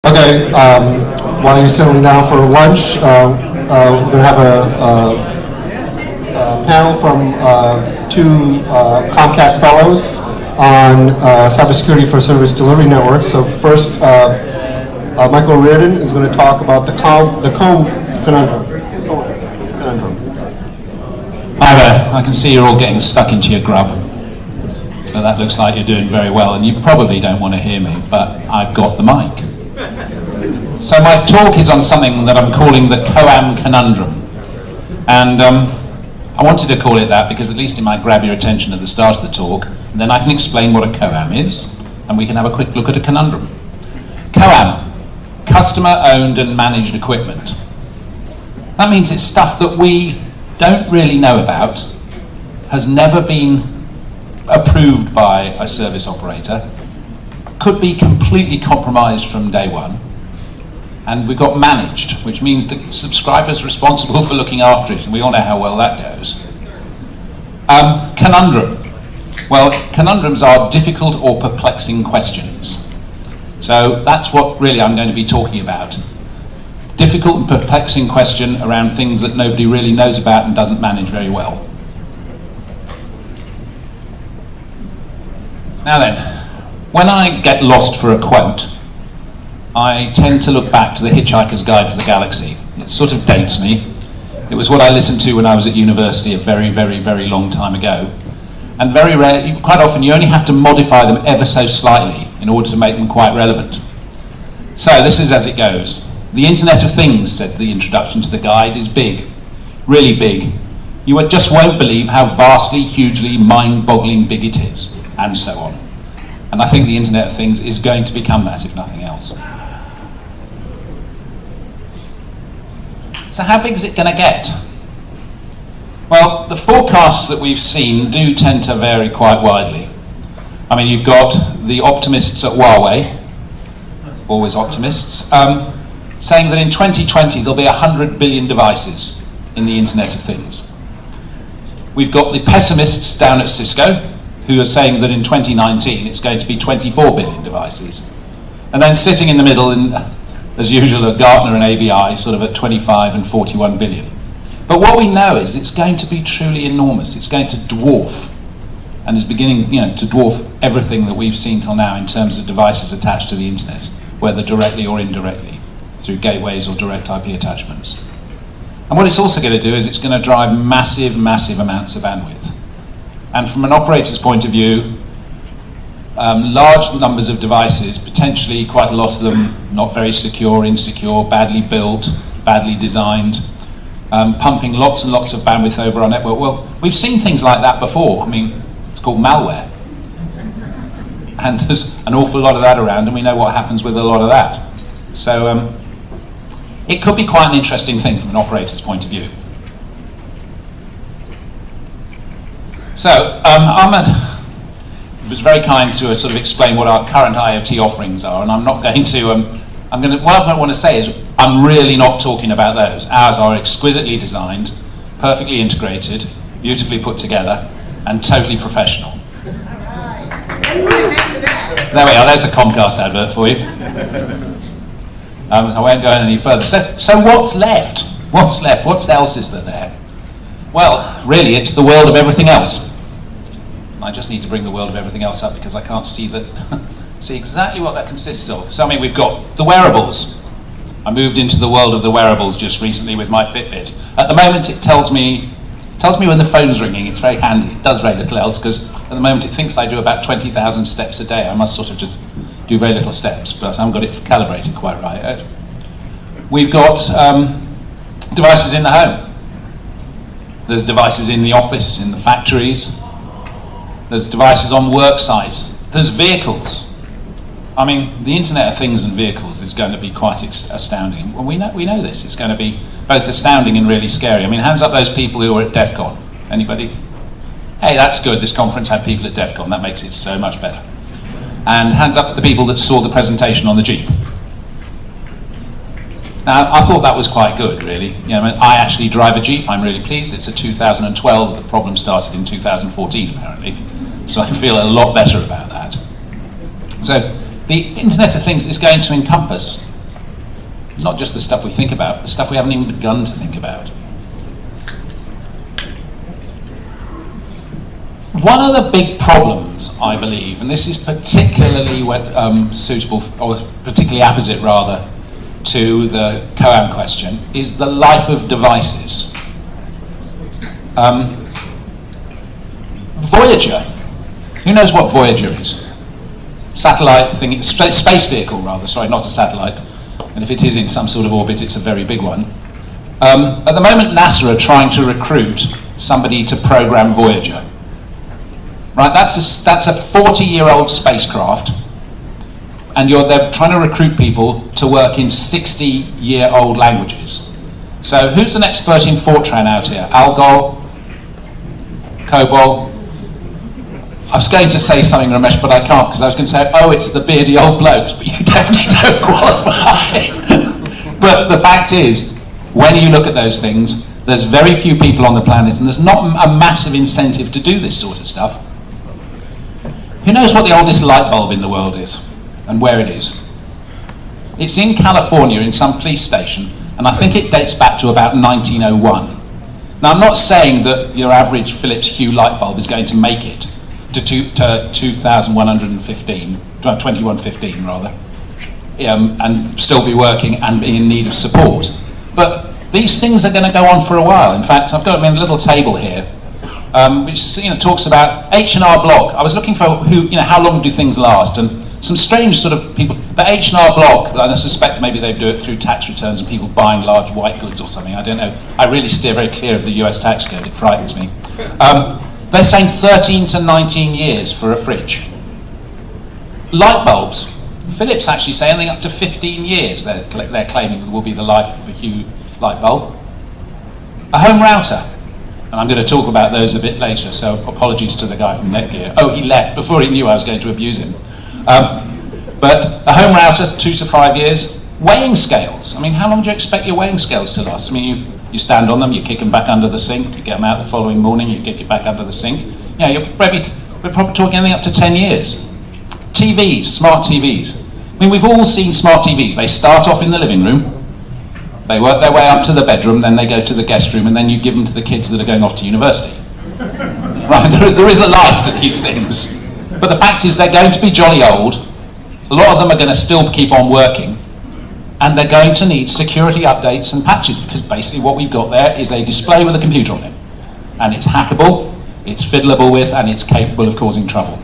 Okay, while you're settling down for lunch, we're going to have a panel from two Comcast fellows on cybersecurity for service delivery networks. So first, Michael Reardon is going to talk about the COAM conundrum. Hi there. I can see you're all getting stuck into your grub. So that looks like you're doing very well, and you probably don't want to hear me, but I've got the mic. So my talk is on something that I'm calling the COAM conundrum. And I wanted to call it that because at least it might grab your attention at the start of the talk, and then I can explain what a COAM is, and we can have a quick look at a conundrum. COAM, customer owned and managed equipment. That means it's stuff that we don't really know about, has never been approved by a service operator, could be completely compromised from day one, and we've got managed, which means the subscriber's responsible for looking after it, and we all know how well that goes. Conundrum. Well, conundrums are difficult or perplexing questions. So that's what really I'm going to be talking about. Difficult and perplexing question around things that nobody really knows about and doesn't manage very well. Now then, when I get lost for a quote, I tend to look back to the Hitchhiker's Guide for the Galaxy. It sort of dates me. It was what I listened to when I was at university a very, very, very long time ago. And very rare, quite often you only have to modify them ever so slightly in order to make them quite relevant. So this is as it goes. The Internet of Things, said the introduction to the guide, is big, really big. You just won't believe how vastly, hugely, mind-boggling big it is, and so on. And I think the Internet of Things is going to become that, if nothing else. So how big is it going to get? Well, the forecasts that we've seen do tend to vary quite widely. I mean, you've got the optimists at Huawei, always optimists, saying that in 2020 there'll be 100 billion devices in the Internet of Things. We've got the pessimists down at Cisco, who are saying that in 2019 it's going to be 24 billion devices. And then sitting in the middle, as usual, are Gartner and ABI, sort of at 25 and 41 billion. But what we know is it's going to be truly enormous. It's going to dwarf, and is beginning, to dwarf everything that we've seen till now in terms of devices attached to the internet, whether directly or indirectly, through gateways or direct IP attachments. And what it's also going to do is it's going to drive massive, massive amounts of bandwidth. And from an operator's point of view, large numbers of devices, potentially quite a lot of them not very secure, insecure, badly built, badly designed, pumping lots and lots of bandwidth over our network. Well, we've seen things like that before. I mean, it's called malware. And there's an awful lot of that around, and we know what happens with a lot of that. So it could be quite an interesting thing from an operator's point of view. So Ahmed was very kind to sort of explain what our current IoT offerings are, and I'm not going to, what I want to say is I'm really not talking about those. Ours are exquisitely designed, perfectly integrated, beautifully put together, and totally professional. There we are, there's a Comcast advert for you. I won't go any further. So what's left? What's left? What else is there? Well, really, it's the world of everything else. I just need to bring the world of everything else up because I can't see exactly what that consists of. So I mean, we've got the wearables. I moved into the world of the wearables just recently with my Fitbit. At the moment, it tells me when the phone's ringing. It's very handy. It does very little else because at the moment it thinks I do about 20,000 steps a day. I must sort of just do very little steps, but I haven't got it calibrated quite right. We've got devices in the home. There's devices in the office, in the factories. There's devices on work sites. There's vehicles. I mean, the Internet of Things and vehicles is going to be quite astounding. Well, we know this. It's going to be both astounding and really scary. I mean, hands up those people who were at DEF CON. Anybody? Hey, that's good. This conference had people at DEF CON. That makes it so much better. And hands up the people that saw the presentation on the Jeep. Now, I thought that was quite good, really. I actually drive a Jeep. I'm really pleased. It's a 2012. The problem started in 2014, apparently. So I feel a lot better about that. So the Internet of Things is going to encompass Not just the stuff we think about, the stuff we haven't even begun to think about. One of the big problems, I believe, and this is particularly suitable, or particularly apposite rather, to the COAM question, is the life of devices. Voyager. Who knows what Voyager is? Satellite thing, space vehicle rather, sorry, not a satellite. And if it is in some sort of orbit, it's a very big one. At the moment, NASA are trying to recruit somebody to program Voyager. Right, that's a 40-year-old spacecraft, and they're trying to recruit people to work in 60-year-old languages. So who's an expert in Fortran out here? Algol? COBOL? I was going to say something, Ramesh, but I can't, because I was going to say, oh, it's the beardy old blokes, but you definitely don't qualify. But the fact is, when you look at those things, there's very few people on the planet, and there's not a massive incentive to do this sort of stuff. Who knows what the oldest light bulb in the world is, and where it is? It's in California, in some police station, and I think it dates back to about 1901. Now, I'm not saying that your average Philips Hue light bulb is going to make it to 2115 rather, and still be working and be in need of support. But these things are going to go on for a while. In fact, I've got a little table here, which talks about H&R Block. I was looking for how long do things last, and some strange sort of people. The H&R Block, I suspect maybe they do it through tax returns and people buying large white goods or something. I don't know. I really steer very clear of the US tax code. It frightens me. They're saying 13 to 19 years for a fridge. Light bulbs, Philips actually say anything up to 15 years they're claiming will be the life of a Hue light bulb. A home router, and I'm going to talk about those a bit later, so apologies to the guy from Netgear. Oh, he left before he knew I was going to abuse him. But a home router, 2 to 5 years. Weighing scales, I mean, how long do you expect your weighing scales to last? I mean, you stand on them, you kick them back under the sink, you get them out the following morning, you kick it back under the sink. We're probably talking anything up to 10 years. TVs, smart TVs. I mean, we've all seen smart TVs. They start off in the living room, they work their way up to the bedroom, then they go to the guest room, and then you give them to the kids that are going off to university. Right, there is a life to these things. But the fact is they're going to be jolly old, a lot of them are going to still keep on working, and they're going to need security updates and patches, because basically what we've got there is a display with a computer on it. And it's hackable, it's fiddleable with, and it's capable of causing trouble.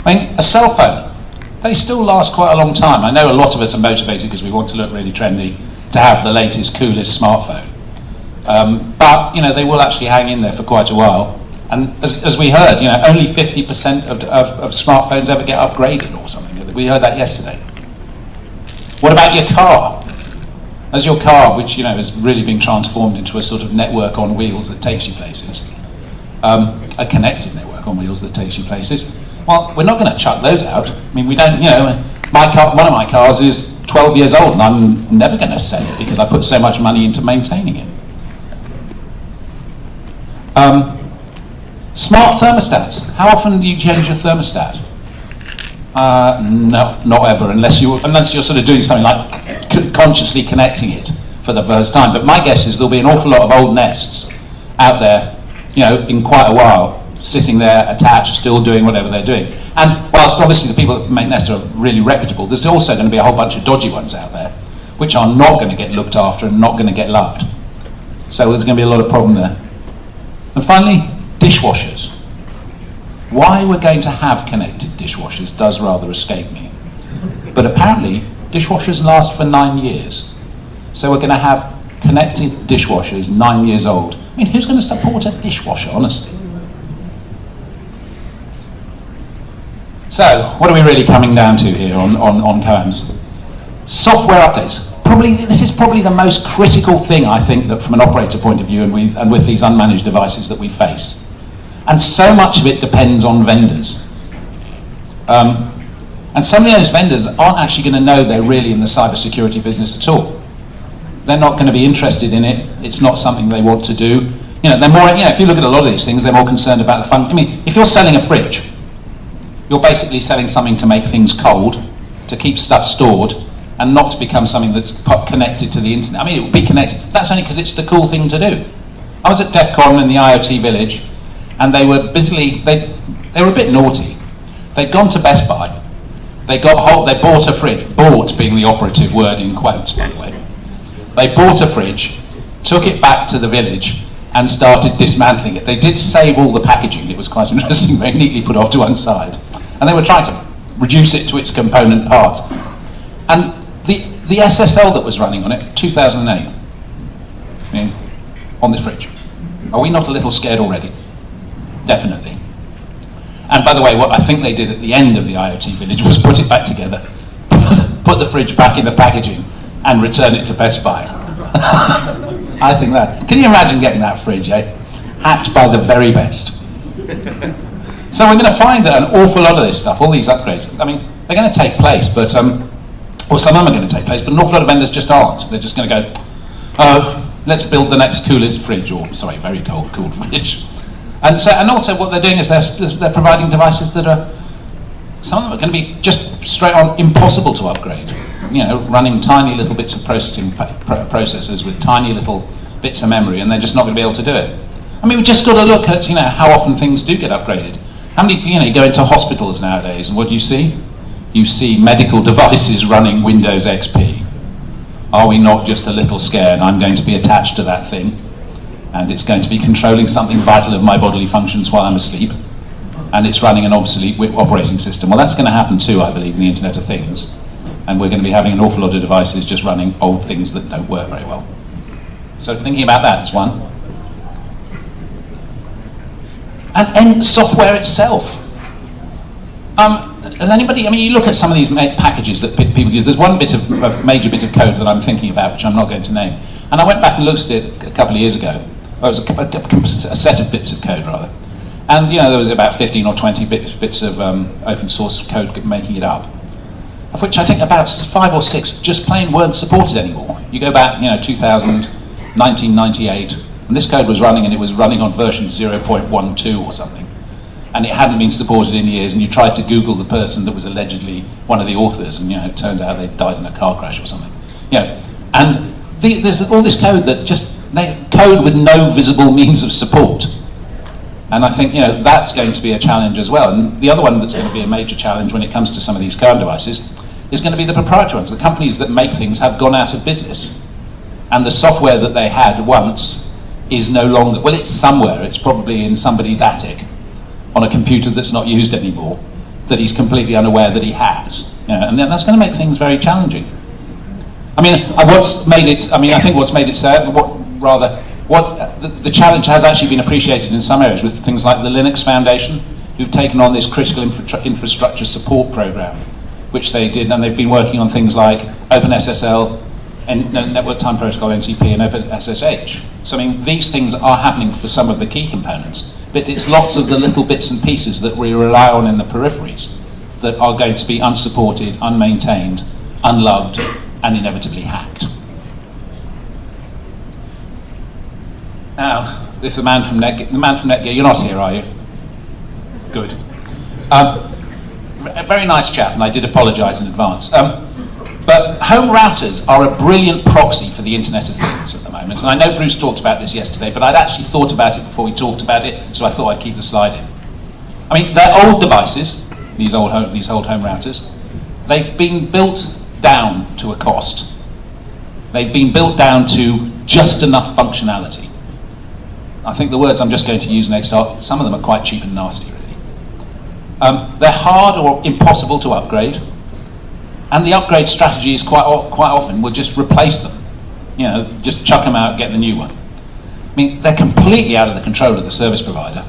I mean, a cell phone, they still last quite a long time. I know a lot of us are motivated because we want to look really trendy to have the latest, coolest smartphone. But, they will actually hang in there for quite a while. And as we heard, only 50% of smartphones ever get upgraded or something. We heard that yesterday. What about your car? As your car, which has really been transformed into a sort of network on wheels that takes you places, a connected network on wheels that takes you places. Well, we're not going to chuck those out. I mean, we don't. My car, one of my cars is 12 years old, and I'm never going to sell it because I put so much money into maintaining it. Smart thermostats. How often do you change your thermostat? No, not ever, unless you're sort of doing something like consciously connecting it for the first time. But my guess is there'll be an awful lot of old nests out there, in quite a while, sitting there attached, still doing whatever they're doing. And whilst obviously the people that make nests are really reputable, there's also going to be a whole bunch of dodgy ones out there, which are not going to get looked after and not going to get loved. So there's going to be a lot of problem there. And finally, dishwashers. Why we're going to have connected dishwashers does rather escape me. But apparently, dishwashers last for 9 years. So we're going to have connected dishwashers 9 years old. I mean, who's going to support a dishwasher, honestly? So, what are we really coming down to here on COAMs? Software updates. This is probably the most critical thing, I think, that from an operator point of view and with these unmanaged devices that we face. And so much of it depends on vendors. And some of those vendors aren't actually going to know they're really in the cybersecurity business at all. They're not going to be interested in it. It's not something they want to do. They're more, if you look at a lot of these things, they're more concerned about the fun. I mean, if you're selling a fridge, you're basically selling something to make things cold, to keep stuff stored, and not to become something that's connected to the internet. I mean, it would be connected. That's only because it's the cool thing to do. I was at DEF CON in the IoT village, and they were busily, they were a bit naughty. They'd gone to Best Buy. They bought a fridge, bought being the operative word in quotes, by the way. They bought a fridge, took it back to the village, and started dismantling it. They did save all the packaging. It was quite interesting, very neatly put off to one side. And they were trying to reduce it to its component parts. And the SSL that was running on it, 2008, I mean, on this fridge. Are we not a little scared already? Definitely. And by the way, what I think they did at the end of the IoT village was put it back together, put the fridge back in the packaging, and return it to Best Buy. I think that. Can you imagine getting that fridge, eh? Hacked by the very best. So we're going to find that an awful lot of this stuff, all these upgrades, I mean, they're going to take place, but, or some of them are going to take place, but an awful lot of vendors just aren't. They're just going to go, oh, let's build the next coolest fridge, or, sorry, very cool fridge. And also what they're doing is they're providing devices that are, some of them are going to be just straight on impossible to upgrade. You know, running tiny little bits of processors with tiny little bits of memory, and they're just not going to be able to do it. I mean, we've just got to look at, you know, how often things do get upgraded. How many, you know, you go into hospitals nowadays, and what do you see? You see medical devices running Windows XP. Are we not just a little scared? I'm going to be attached to that thing, and it's going to be controlling something vital of my bodily functions while I'm asleep, and it's running an obsolete operating system. Well, that's going to happen too, I believe, in the Internet of Things. And we're going to be having an awful lot of devices just running old things that don't work very well. So thinking about that is one. And software itself. Has anybody, I mean, you look at some of these packages that people use. There's one major bit of code that I'm thinking about, which I'm not going to name. And I went back and looked at it a couple of years ago. Well, it was a set of bits of code, rather. And, you know, there was about 15 or 20 bits of open source code making it up, of which I think about 5 or 6 just plain weren't supported anymore. You go back, you know, 2000, 1998, and this code was running, and it was running on version 0.12 or something. And it hadn't been supported in years, and you tried to Google the person that was allegedly one of the authors, and, you know, it turned out they'd died in a car crash or something. You know, and there's all this code that just, code with no visible means of support. And I think, you know, that's going to be a challenge as well. And the other one that's going to be a major challenge when it comes to some of these COAM devices is going to be the proprietary ones. The companies that make things have gone out of business. And the software that they had once is no longer, well, it's somewhere. It's probably in somebody's attic on a computer that's not used anymore, that he's completely unaware that he has. You know, and then that's going to make things very challenging. I mean, I think what's made it sad, the challenge has actually been appreciated in some areas with things like the Linux Foundation, who've taken on this critical infrastructure support program, which they did, and they've been working on things like OpenSSL, and Network Time Protocol, NTP, and OpenSSH. So I mean, these things are happening for some of the key components, but it's lots of the little bits and pieces that we rely on in the peripheries that are going to be unsupported, unmaintained, unloved, and inevitably hacked. Now, if the man from Netgear, you're not here, are you? Good. A very nice chap, and I did apologise in advance. But home routers are a brilliant proxy for the Internet of Things at the moment. And I know Bruce talked about this yesterday, but I'd actually thought about it before we talked about it, so I thought I'd keep the slide in. I mean, they're old devices, these old home routers. They've been built down to a cost. They've been built down to just enough functionality. I think the words I'm just going to use next are, some of them are quite cheap and nasty, really. They're hard or impossible to upgrade, and the upgrade strategy is quite often, we'll just replace them. You know, just chuck them out, get the new one. I mean, they're completely out of the control of the service provider,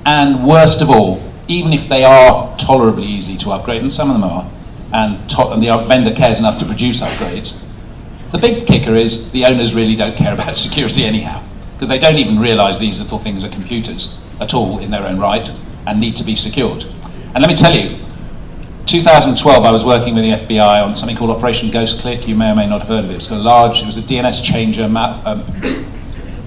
and worst of all, even if they are tolerably easy to upgrade, and some of them are, and the vendor cares enough to produce upgrades, the big kicker is the owners really don't care about security anyhow, because they don't even realize these little things are computers at all in their own right and need to be secured. And let me tell you, 2012 I was working with the FBI on something called Operation Ghost Click. You may or may not have heard of it. It was a DNS changer map,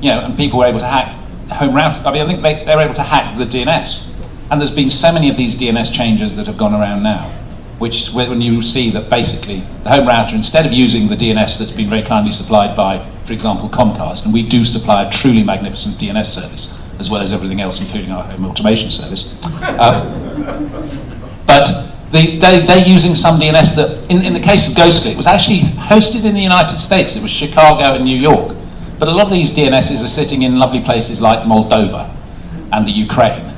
you know, and people were able to hack home routers. I mean, I think they were able to hack the DNS. And there's been so many of these DNS changers that have gone around now. which is when you see that basically the home router, instead of using the DNS that's been very kindly supplied by, for example, Comcast, and we do supply a truly magnificent DNS service, as well as everything else, including our home automation service. But they're using some DNS that, in the case of GhostClick, was actually hosted in the United States. It was Chicago and New York. But a lot of these DNSs are sitting in lovely places like Moldova and the Ukraine.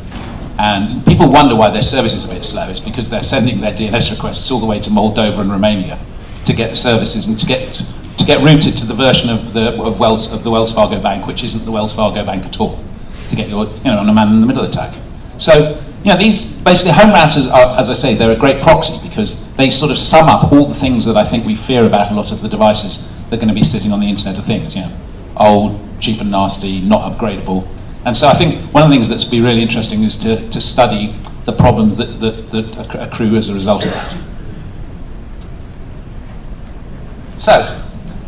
And people wonder why their service is a bit slow. It's because they're sending their DNS requests all the way to Moldova and Romania to get the services and to get routed to the version of the Wells Fargo Bank, which isn't the Wells Fargo Bank at all, to get your, on a man-in-the-middle attack. So, these basically home routers are, as I say, they're a great proxy because they sort of sum up all the things that I think we fear about a lot of the devices that are going to be sitting on the Internet of Things. Old, cheap and nasty, not upgradable. And so I think one of the things that's be really interesting is to study the problems that accrue as a result of that. So,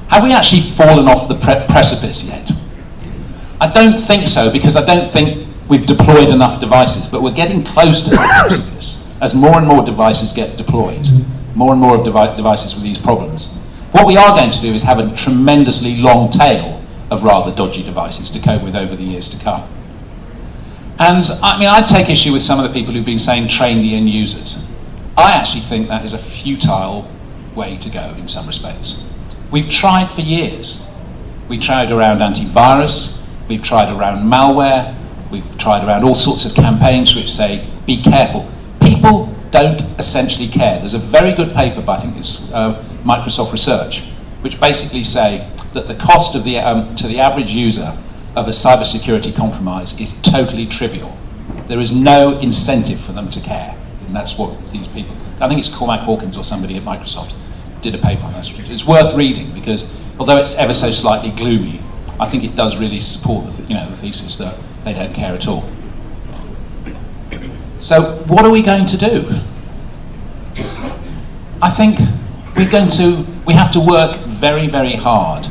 have we actually fallen off the precipice yet? I don't think so, because I don't think we've deployed enough devices, but we're getting close to the precipice as more and more devices get deployed, more and more of devices with these problems. What we are going to do is have a tremendously long tail of rather dodgy devices to cope with over the years to come. And I take issue with some of the people who've been saying train the end users. I actually think that is a futile way to go in some respects. We've tried for years. We tried around antivirus, we've tried around malware, we've tried around all sorts of campaigns which say, be careful. People don't essentially care. There's a very good paper by, I think it's Microsoft Research, which basically say that the cost of to the average user of a cybersecurity compromise is totally trivial. There is no incentive for them to care, and that's what these people, I think it's Cormac Hawkins or somebody at Microsoft did a paper on this. It's worth reading because although it's ever so slightly gloomy, I think it does really support the thesis that they don't care at all. So what are we going to do? I think we have to work very, very hard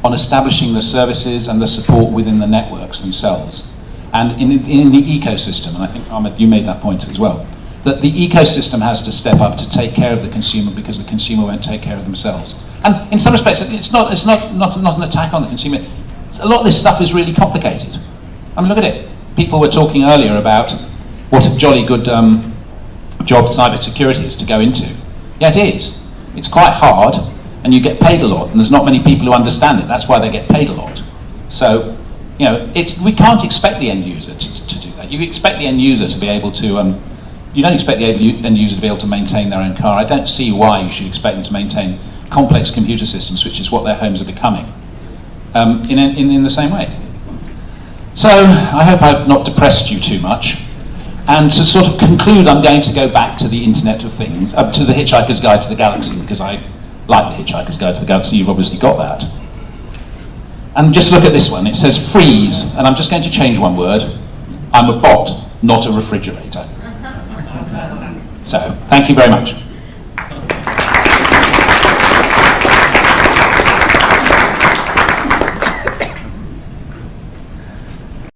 on establishing the services and the support within the networks themselves and in the ecosystem, and I think Ahmed, you made that point as well, that the ecosystem has to step up to take care of the consumer because the consumer won't take care of themselves. And in some respects, it's not an attack on the consumer. A lot of this stuff is really complicated. I mean, look at it. People were talking earlier about what a jolly good job cybersecurity is to go into. Yeah, it is. It's quite hard, and you get paid a lot, and there's not many people who understand it. That's why they get paid a lot. So, we can't expect the end user to do that. You expect the end user to be able to, you don't expect the end user to be able to maintain their own car. I don't see why you should expect them to maintain complex computer systems, which is what their homes are becoming, in the same way. So, I hope I've not depressed you too much. And to sort of conclude, I'm going to go back to the Internet of Things, to the Hitchhiker's Guide to the Galaxy, because I like the Hitchhiker's Guide to the Galaxy. You've obviously got that. And just look at this one. It says freeze, and I'm just going to change one word. I'm a bot, not a refrigerator. So, thank you very much.